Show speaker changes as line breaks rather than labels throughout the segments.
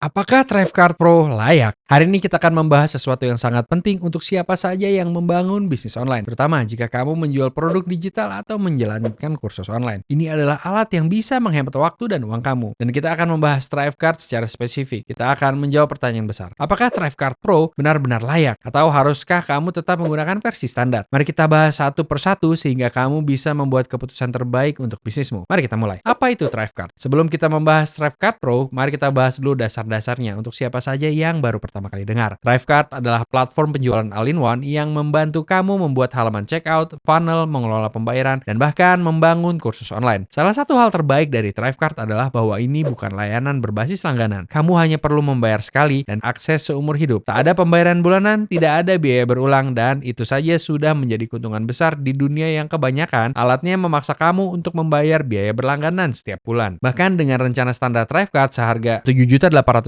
Apakah Thrivecart Pro layak? Hari ini kita akan membahas sesuatu yang sangat penting untuk siapa saja yang membangun bisnis online, terutama jika kamu menjual produk digital atau menjalankan kursus online. Ini adalah alat yang bisa menghemat waktu dan uang kamu. Dan kita akan membahas Thrivecart secara spesifik. Kita akan menjawab pertanyaan besar. Apakah Thrivecart Pro benar-benar layak? Atau haruskah kamu tetap menggunakan versi standar? Mari kita bahas satu persatu sehingga kamu bisa membuat keputusan terbaik untuk bisnismu. Mari kita mulai. Apa itu Thrivecart? Sebelum kita membahas Thrivecart Pro, mari kita bahas dulu dasarnya untuk siapa saja yang baru pertama kali dengar. Thrivecart adalah platform penjualan all-in-one yang membantu kamu membuat halaman checkout, funnel, mengelola pembayaran, dan bahkan membangun kursus online. Salah satu hal terbaik dari Thrivecart adalah bahwa ini bukan layanan berbasis langganan. Kamu hanya perlu membayar sekali dan akses seumur hidup. Tak ada pembayaran bulanan, tidak ada biaya berulang, dan itu saja sudah menjadi keuntungan besar di dunia yang kebanyakan alatnya memaksa kamu untuk membayar biaya berlangganan setiap bulan. Bahkan dengan rencana standar Thrivecart seharga Rp7.800.000,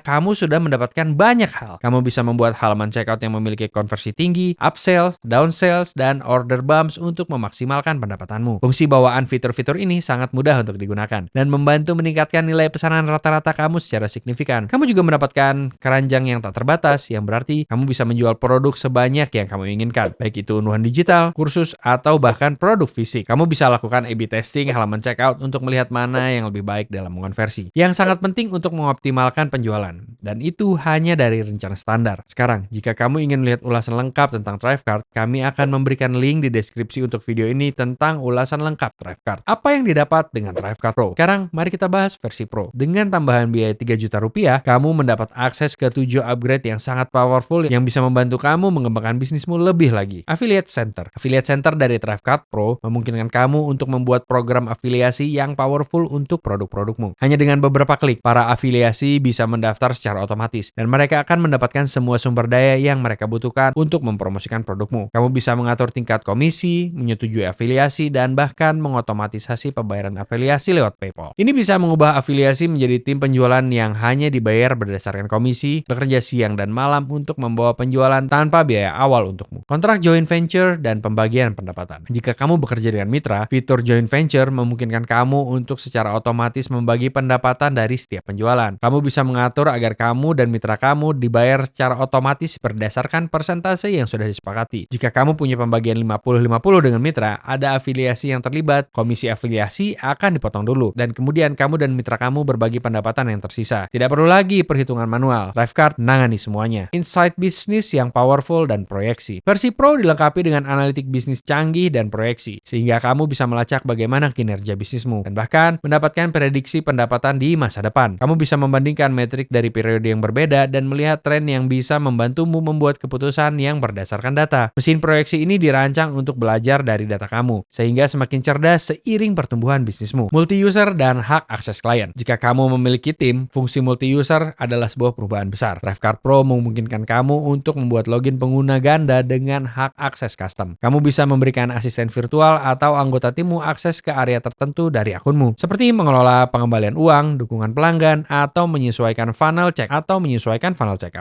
kamu sudah mendapatkan banyak hal. Kamu bisa membuat halaman checkout yang memiliki konversi tinggi, upsells, downsales, dan order bumps untuk memaksimalkan pendapatanmu. Fungsi bawaan fitur-fitur ini sangat mudah untuk digunakan dan membantu meningkatkan nilai pesanan rata-rata kamu secara signifikan. Kamu juga mendapatkan keranjang yang tak terbatas, yang berarti kamu bisa menjual produk sebanyak yang kamu inginkan, baik itu unduhan digital, kursus, atau bahkan produk fisik. Kamu bisa lakukan A/B testing halaman checkout untuk melihat mana yang lebih baik dalam mengonversi. Yang sangat penting untuk mengoptimalkan penjualan, dan itu hanya dari rencana standar. Sekarang, jika kamu ingin melihat ulasan lengkap tentang Thrivecart, kami akan memberikan link di deskripsi untuk video ini tentang ulasan lengkap Thrivecart. Apa yang didapat dengan Thrivecart Pro? Sekarang, mari kita bahas versi Pro. Dengan tambahan biaya Rp3 juta, kamu mendapat akses ke 7 upgrade yang sangat powerful yang bisa membantu kamu mengembangkan bisnismu lebih lagi. Affiliate Center. Affiliate Center dari Thrivecart Pro memungkinkan kamu untuk membuat program afiliasi yang powerful untuk produk-produkmu. Hanya dengan beberapa klik, para afiliasi bisa mendaftar secara otomatis dan mereka akan mendapatkan semua sumber daya yang mereka butuhkan untuk mempromosikan produkmu. Kamu bisa mengatur tingkat komisi, menyetujui afiliasi, dan bahkan mengotomatisasi pembayaran afiliasi lewat PayPal. Ini bisa mengubah afiliasi menjadi tim penjualan yang hanya dibayar berdasarkan komisi, bekerja siang dan malam untuk membawa penjualan tanpa biaya awal untukmu. Kontrak joint venture dan pembagian pendapatan. Jika kamu bekerja dengan mitra, fitur joint venture memungkinkan kamu untuk secara otomatis membagi pendapatan dari setiap penjualan. Kamu bisa mengatur agar kamu dan mitra kamu dibayar secara otomatis berdasarkan persentase yang sudah disepakati. Jika kamu punya pembagian 50-50 dengan mitra, ada afiliasi yang terlibat, komisi afiliasi akan dipotong dulu, dan kemudian kamu dan mitra kamu berbagi pendapatan yang tersisa. Tidak perlu lagi perhitungan manual. Thrivecart menangani semuanya. Insight bisnis yang powerful dan proyeksi. Versi Pro dilengkapi dengan analitik bisnis canggih dan proyeksi, sehingga kamu bisa melacak bagaimana kinerja bisnismu, dan bahkan mendapatkan prediksi pendapatan di masa depan. Kamu bisa membandingkan metrik dari periode yang berbeda dan melihat tren yang bisa membantumu membuat keputusan yang berdasarkan data. Mesin proyeksi ini dirancang untuk belajar dari data kamu, sehingga semakin cerdas seiring pertumbuhan bisnismu. Multi-user dan hak akses klien. Jika kamu memiliki tim, fungsi multi-user adalah sebuah perubahan besar. Thrivecart Pro memungkinkan kamu untuk membuat login pengguna ganda dengan hak akses custom. Kamu bisa memberikan asisten virtual atau anggota timmu akses ke area tertentu dari akunmu, seperti mengelola pengembalian uang, dukungan pelanggan, atau menyesuaikan funnel checkout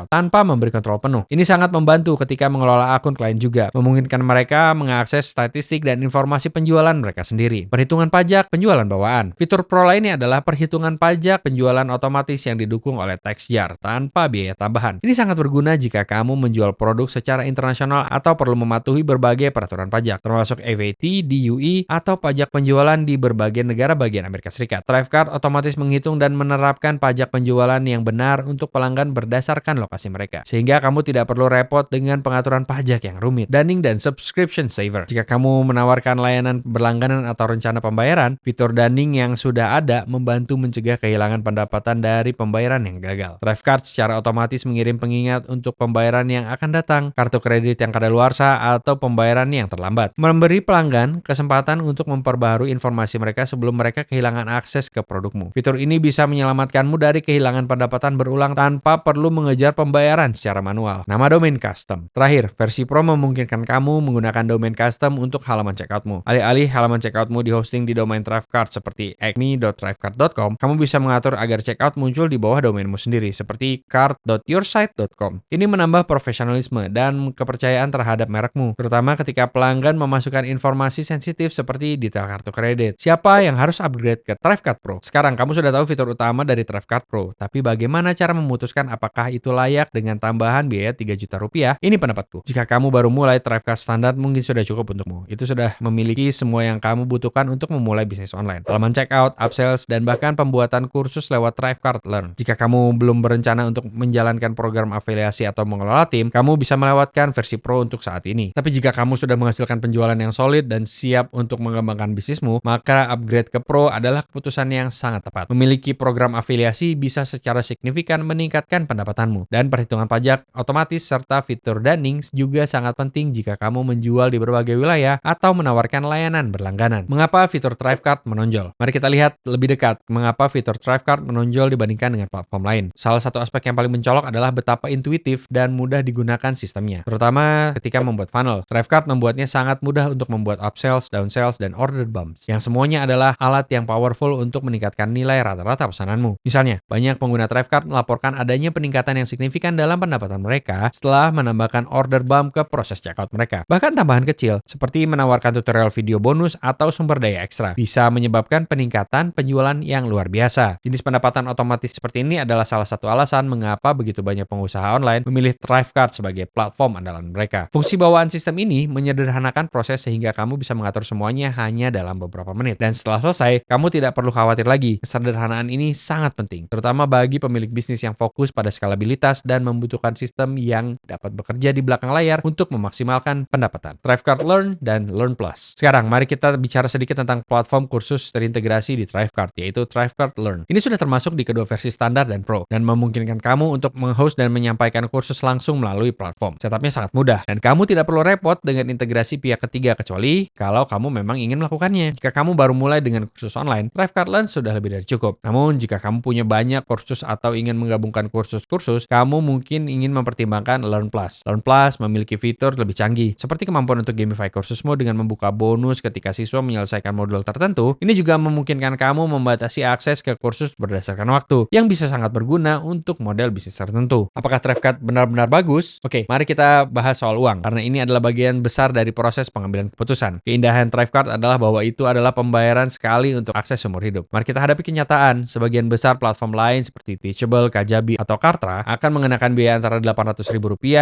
tanpa memberi kontrol penuh. Ini sangat membantu ketika mengelola akun klien juga, memungkinkan mereka mengakses statistik dan informasi penjualan mereka sendiri. Perhitungan pajak penjualan bawaan. Fitur Pro lainnya adalah perhitungan pajak penjualan otomatis yang didukung oleh TaxJar tanpa biaya tambahan. Ini sangat berguna jika kamu menjual produk secara internasional atau perlu mematuhi berbagai peraturan pajak, termasuk VAT, DUI, atau pajak penjualan di berbagai negara bagian Amerika Serikat. Thrivecart otomatis menghitung dan menerapkan pajak penjualan yang benar untuk pelanggan berdasarkan lokasi mereka, sehingga kamu tidak perlu repot dengan pengaturan pajak yang rumit. Dunning dan Subscription Saver. Jika kamu menawarkan layanan berlangganan atau rencana pembayaran, fitur Dunning yang sudah ada membantu mencegah kehilangan pendapatan dari pembayaran yang gagal. Thrivecart secara otomatis mengirim pengingat untuk pembayaran yang akan datang, kartu kredit yang kadaluarsa, atau pembayaran yang terlambat, memberi pelanggan kesempatan untuk memperbaharui informasi mereka sebelum mereka kehilangan akses ke produkmu. Fitur ini bisa menyelamatkanmu dari kehilangan pendapatan berulang tanpa perlu mengejar pembayaran secara manual. Nama domain custom. Terakhir, versi Pro memungkinkan kamu menggunakan domain custom untuk halaman checkoutmu. Alih-alih halaman checkoutmu di hosting di domain Thrivecart seperti acme.thrivecart.com, kamu bisa mengatur agar checkout muncul di bawah domainmu sendiri seperti cart.yoursite.com. Ini menambah profesionalisme dan kepercayaan terhadap merekmu, terutama ketika pelanggan memasukkan informasi sensitif seperti detail kartu kredit. Siapa yang harus upgrade ke Thrivecart Pro? Sekarang kamu sudah tahu fitur utama dari Thrivecart Pro. Tapi bagaimana cara memutuskan apakah itu layak dengan tambahan biaya 3 juta rupiah? Ini pendapatku. Jika kamu baru mulai, Thrivecart standar mungkin sudah cukup untukmu. Itu sudah memiliki semua yang kamu butuhkan untuk memulai bisnis online. Halaman checkout, upsells, dan bahkan pembuatan kursus lewat Thrivecart Learn. Jika kamu belum berencana untuk menjalankan program afiliasi atau mengelola tim, kamu bisa melewatkan versi Pro untuk saat ini. Tapi jika kamu sudah menghasilkan penjualan yang solid dan siap untuk mengembangkan bisnismu, maka upgrade ke Pro adalah keputusan yang sangat tepat. Memiliki program afiliasi bisa secara signifikan meningkatkan pendapatanmu, dan perhitungan pajak otomatis serta fitur dunning juga sangat penting jika kamu menjual di berbagai wilayah atau menawarkan layanan berlangganan. Mengapa fitur Thrivecart menonjol? Mari kita lihat lebih dekat mengapa fitur Thrivecart menonjol dibandingkan dengan platform lain. Salah satu aspek yang paling mencolok adalah betapa intuitif dan mudah digunakan sistemnya, terutama ketika membuat funnel. Thrivecart membuatnya sangat mudah untuk membuat upsells, downsells, dan order bumps, yang semuanya adalah alat yang powerful untuk meningkatkan nilai rata-rata pesananmu. Misalnya, banyak pengguna Thrivecart melaporkan adanya peningkatan yang signifikan dalam pendapatan mereka setelah menambahkan order bump ke proses checkout mereka. Bahkan tambahan kecil, seperti menawarkan tutorial video bonus atau sumber daya ekstra, bisa menyebabkan peningkatan penjualan yang luar biasa. Jenis pendapatan otomatis seperti ini adalah salah satu alasan mengapa begitu banyak pengusaha online memilih Thrivecart sebagai platform andalan mereka. Fungsi bawaan sistem ini menyederhanakan proses sehingga kamu bisa mengatur semuanya hanya dalam beberapa menit. Dan setelah selesai, kamu tidak perlu khawatir lagi. Kesederhanaan ini sangat penting, terutama bagi pemilik bisnis yang fokus pada skalabilitas dan membutuhkan sistem yang dapat bekerja di belakang layar untuk memaksimalkan pendapatan. Thrivecart Learn dan Learn Plus. Sekarang, mari kita bicara sedikit tentang platform kursus terintegrasi di Thrivecart, yaitu Thrivecart Learn. Ini sudah termasuk di kedua versi standar dan Pro, dan memungkinkan kamu untuk meng-host dan menyampaikan kursus langsung melalui platform. Setupnya sangat mudah, dan kamu tidak perlu repot dengan integrasi pihak ketiga kecuali kalau kamu memang ingin melakukannya. Jika kamu baru mulai dengan kursus online, Thrivecart Learn sudah lebih dari cukup. Namun, jika kamu punya banyak kursus atau ingin menggabungkan kursus-kursus, kamu mungkin ingin mempertimbangkan Learn Plus. Learn Plus memiliki fitur lebih canggih, seperti kemampuan untuk gamify kursusmu dengan membuka bonus ketika siswa menyelesaikan modul tertentu. Ini juga memungkinkan kamu membatasi akses ke kursus berdasarkan waktu, yang bisa sangat berguna untuk model bisnis tertentu. Apakah Thrivecart benar-benar bagus? Oke, mari kita bahas soal uang, karena ini adalah bagian besar dari proses pengambilan keputusan. Keindahan Thrivecart adalah bahwa itu adalah pembayaran sekali untuk akses seumur hidup. Mari kita hadapi kenyataan, sebagian besar platform lain seperti Teachable, Kajabi, atau Kartra akan mengenakan biaya antara Rp800.000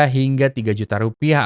hingga Rp3 juta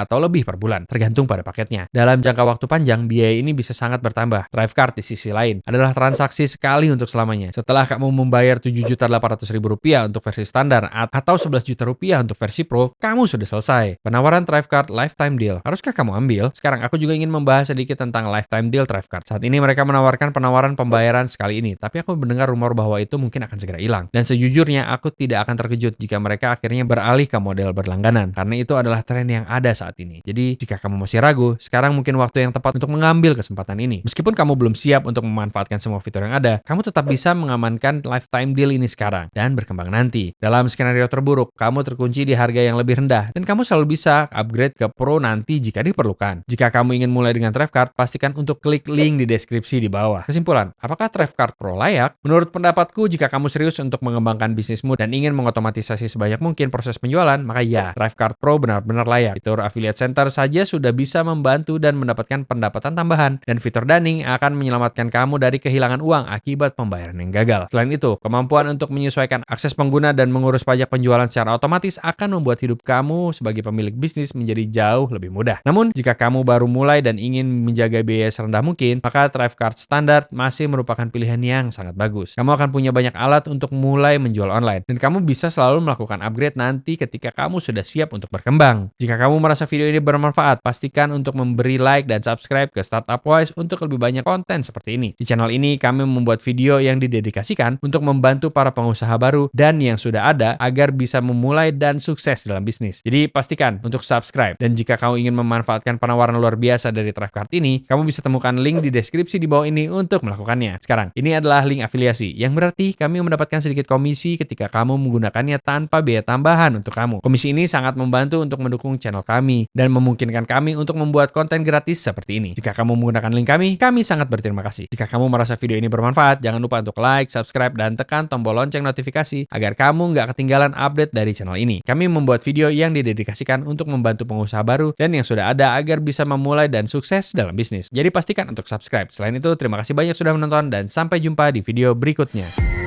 atau lebih per bulan, tergantung pada paketnya. Dalam jangka waktu panjang, biaya ini bisa sangat bertambah. Thrivecart di sisi lain adalah transaksi sekali untuk selamanya. Setelah kamu membayar Rp7.800.000 untuk versi standar atau Rp11 juta untuk versi Pro, kamu sudah selesai. Penawaran Thrivecart Lifetime Deal. Haruskah kamu ambil? Sekarang aku juga ingin membahas sedikit tentang Lifetime Deal Thrivecart. Saat ini mereka menawarkan penawaran pembayaran sekali ini, tapi aku mendengar rumor bahwa itu mungkin akan segera hilang. Dan sejujurnya, aku tidak akan terkejut jika mereka akhirnya beralih ke model berlangganan, karena itu adalah tren yang ada saat ini. Jadi, jika kamu masih ragu, sekarang mungkin waktu yang tepat untuk mengambil kesempatan ini. Meskipun kamu belum siap untuk memanfaatkan semua fitur yang ada, kamu tetap bisa mengamankan Lifetime Deal ini sekarang dan berkembang nanti. Dalam skenario terburuk, kamu terkunci di harga yang lebih rendah, dan kamu selalu bisa upgrade ke Pro nanti jika diperlukan. Jika kamu ingin mulai dengan Thrivecart, pastikan untuk klik link di deskripsi di bawah. Kesimpulan, apakah Thrivecart Pro layak? Menurut pendapatku, jika kamu serius untuk mengembangkan bisnismu dan ingin mengotomatisasi sebanyak mungkin proses penjualan, maka ya, Thrivecart Pro benar-benar layak. Fitur Affiliate Center saja sudah bisa membantu dan mendapatkan pendapatan tambahan, dan fitur dunning akan menyelamatkan kamu dari kehilangan uang akibat pembayaran yang gagal. Selain itu, kemampuan untuk menyesuaikan akses pengguna dan mengurus pajak penjualan secara otomatis akan membuat hidup kamu sebagai pemilik bisnis menjadi jauh lebih mudah. Namun, jika kamu baru mulai dan ingin menjaga biaya serendah mungkin, maka Thrivecart Standard masih merupakan pilihan yang sangat bagus. Kamu akan punya banyak alat untuk mulai menjual online, dan kamu bisa selalu melakukan upgrade nanti ketika kamu sudah siap untuk berkembang. Jika kamu merasa video ini bermanfaat, pastikan untuk memberi like dan subscribe ke Startup Wise untuk lebih banyak konten seperti ini. Di channel ini, kami membuat video yang didedikasikan untuk membantu para pengusaha baru dan yang sudah ada agar bisa memulai dan sukses dalam bisnis. Jadi, pastikan untuk subscribe. Dan jika kamu ingin memanfaatkan penawaran luar biasa dari Thrivecart ini, kamu bisa temukan link di deskripsi di bawah ini untuk melakukannya. Sekarang, ini adalah link afiliasi, yang berarti kami mendapatkan sedikit komisi ketika kamu menggunakannya tanpa biaya tambahan untuk kamu. Komisi ini sangat membantu untuk mendukung channel kami dan memungkinkan kami untuk membuat konten gratis seperti ini. Jika kamu menggunakan link kami sangat berterima kasih. Jika kamu merasa video ini bermanfaat, jangan lupa untuk like, subscribe, dan tekan tombol lonceng notifikasi agar kamu nggak ketinggalan update dari channel ini. Kami membuat video yang didedikasikan untuk membantu pengusaha baru dan yang sudah ada agar bisa memulai dan sukses dalam bisnis. Jadi pastikan untuk subscribe. Selain itu, terima kasih banyak sudah menonton dan sampai jumpa di video berikutnya.